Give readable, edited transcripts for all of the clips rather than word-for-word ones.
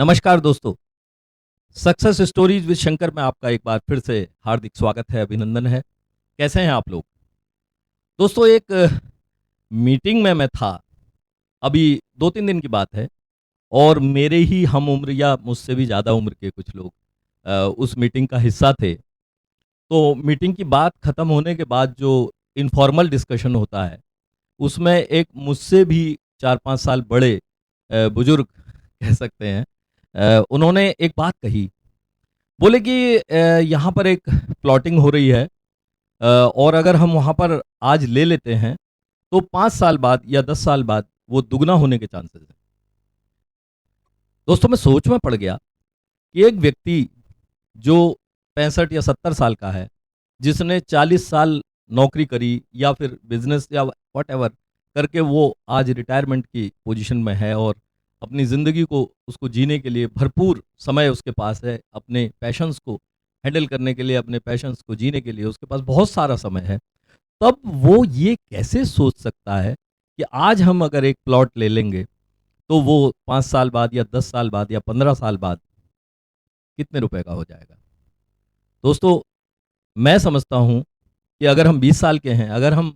नमस्कार दोस्तों, success stories with Shankar में आपका एक बार फिर से हार्दिक स्वागत है, अभिनंदन है। कैसे हैं आप लोग? दोस्तों एक मीटिंग में मैं था, अभी 2-3 दिन की बात है और मेरे ही हम उम्र या मुझसे भी ज़्यादा उम्र के कुछ लोग उस मीटिंग का हिस्सा थे। तो मीटिंग की बात खत्म होने के बाद जो इन्फॉर्मल डिस्कशन होता है, उसमें एक मुझसे भी 4-5 साल बड़े बुजुर्ग कह सकते हैं, उन्होंने एक बात कही। बोले कि यहाँ पर एक प्लॉटिंग हो रही है और अगर हम वहाँ पर आज ले लेते हैं, तो 5 साल बाद या 10 साल बाद वो दुगना होने के चांसेस हैं। दोस्तों मैं सोच में पड़ गया कि एक व्यक्ति जो 65 या 70 साल का है, जिसने 40 साल नौकरी करी या फिर बिज़नेस या व्हाटएवर करके वो आज रिटायरमेंट की पोजीशन में है और अपनी ज़िंदगी को उसको जीने के लिए भरपूर समय उसके पास है, अपने पैशन्स को हैंडल करने के लिए, अपने पैशन्स को जीने के लिए उसके पास बहुत सारा समय है। तब वो ये कैसे सोच सकता है कि आज हम अगर एक प्लॉट ले लेंगे, तो वो 5 साल बाद या 10 साल बाद या 15 साल बाद कितने रुपए का हो जाएगा? दोस्तों, मैं समझता हूँ कि अगर हम 20 साल के हैं, अगर हम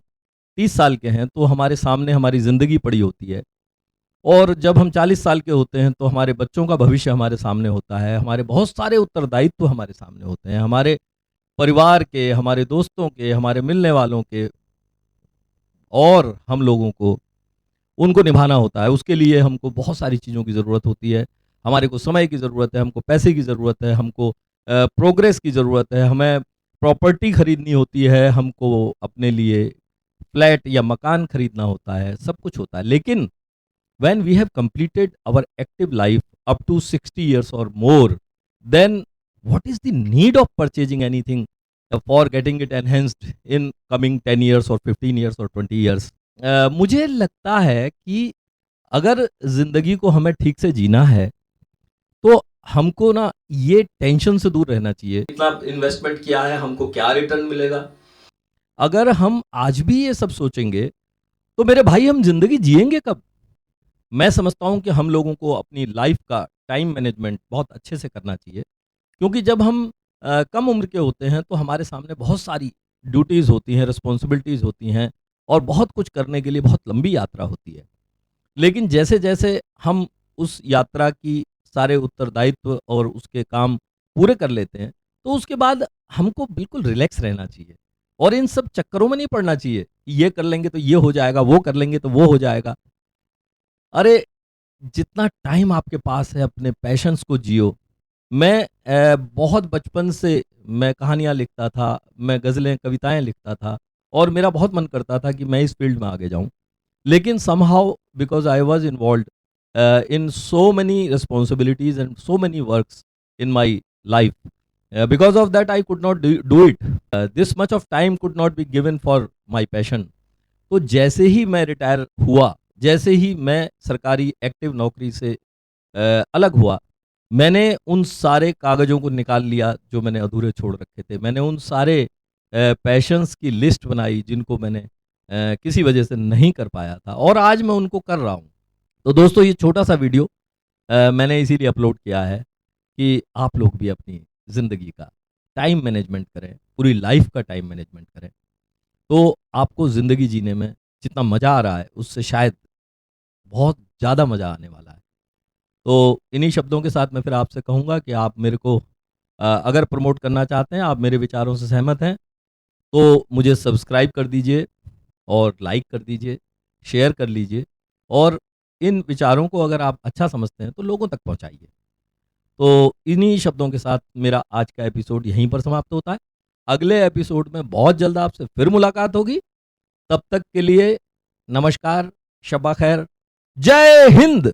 30 साल के हैं, तो हमारे सामने हमारी ज़िंदगी पड़ी होती है और जब हम 40 साल के होते हैं, तो हमारे बच्चों का भविष्य हमारे सामने होता है, हमारे बहुत सारे उत्तरदायित्व हमारे सामने होते हैं, हमारे परिवार के, हमारे दोस्तों के, हमारे मिलने वालों के और हम लोगों को उनको निभाना होता है। उसके लिए हमको बहुत सारी चीज़ों की ज़रूरत होती है। हमारे को समय की ज़रूरत है, हमको पैसे की ज़रूरत है, हमको प्रोग्रेस की ज़रूरत है, हमें प्रॉपर्टी खरीदनी होती है, हमको अपने लिए फ्लैट या मकान खरीदना होता है, सब कुछ होता है। लेकिन when we have completed our active life up to 60 years or more, then what is the need of purchasing anything for getting it enhanced in coming 10 years or 15 years or 20 years? मुझे लगता है कि अगर ज़िंदगी को हमें ठीक से जीना है, तो हमको ना ये टेंशन से दूर रहना चाहिए। कितना इन्वेस्टमेंट किया है, हमको क्या रिटर्न मिलेगा? अगर हम आज भी ये सब सोचेंगे, तो मेरे भाई हम ज़िंदगी जिएँगे कब? मैं समझता हूँ कि हम लोगों को अपनी लाइफ़ का टाइम मैनेजमेंट बहुत अच्छे से करना चाहिए, क्योंकि जब हम कम उम्र के होते हैं, तो हमारे सामने बहुत सारी ड्यूटीज़ होती हैं, रिस्पॉन्सिबिलिटीज़ होती हैं और बहुत कुछ करने के लिए बहुत लंबी यात्रा होती है। लेकिन जैसे-जैसे हम उस यात्रा की सारे उत्तरदायित्व और उसके काम पूरे कर लेते हैं, तो उसके बाद हमको बिल्कुल रिलैक्स रहना चाहिए और इन सब चक्करों में नहीं पड़ना चाहिए। ये कर लेंगे तो ये हो जाएगा, वो कर लेंगे तो वो हो जाएगा। अरे! जितना टाइम आपके पास है अपने पैशन्स को जियो। मैं बहुत बचपन से मैं कहानियाँ लिखता था, मैं ग़ज़लें, कविताएँ लिखता था और मेरा बहुत मन करता था कि मैं इस फ़ील्ड में आगे जाऊँ। लेकिन somehow because I was involved in so many responsibilities and so many works in my life. Because of that, I could not do it. This much of time could not be given for my passion. तो जैसे ही मैं retire हुआ, जैसे ही मैं सरकारी active नौकरी से अलग हुआ, मैंने उन सारे कागज़ों को निकाल लिया जो मैंने अधूरे छोड़ रखे थे। मैंने उन सारे पैशन्स की लिस्ट बनाई जिनको मैंने किसी वजह से नहीं कर पाया था और आज मैं उनको कर रहा हूँ। तो दोस्तों ये छोटा-सा वीडियो मैंने इसीलिए अपलोड किया है कि आप लोग भी अपनी ज़िंदगी का टाइम मैनेजमेंट करें, पूरी लाइफ़ का टाइम मैनेजमेंट करें। तो आपको ज़िंदगी जीने में जितना मज़ा आ रहा है, उससे शायद बहुत ज़्यादा मज़ा आने वाला है। तो इन्हीं शब्दों के साथ मैं फिर आपसे कहूँगा कि आप मेरे को अगर प्रमोट करना चाहते हैं, आप मेरे विचारों से सहमत हैं, तो मुझे सब्सक्राइब कर दीजिए और लाइक कर दीजिए, शेयर कर लीजिए और इन विचारों को अगर आप अच्छा समझते हैं, तो लोगों तक पहुँचाइए। तो इन्हीं शब्दों के साथ मेरा आज का एपिसोड यहीं पर समाप्त होता है। अगले एपिसोड में बहुत जल्द आपसे फिर मुलाकात होगी। तब तक के लिए नमस्कार, शब्बा खैर, जय हिंद!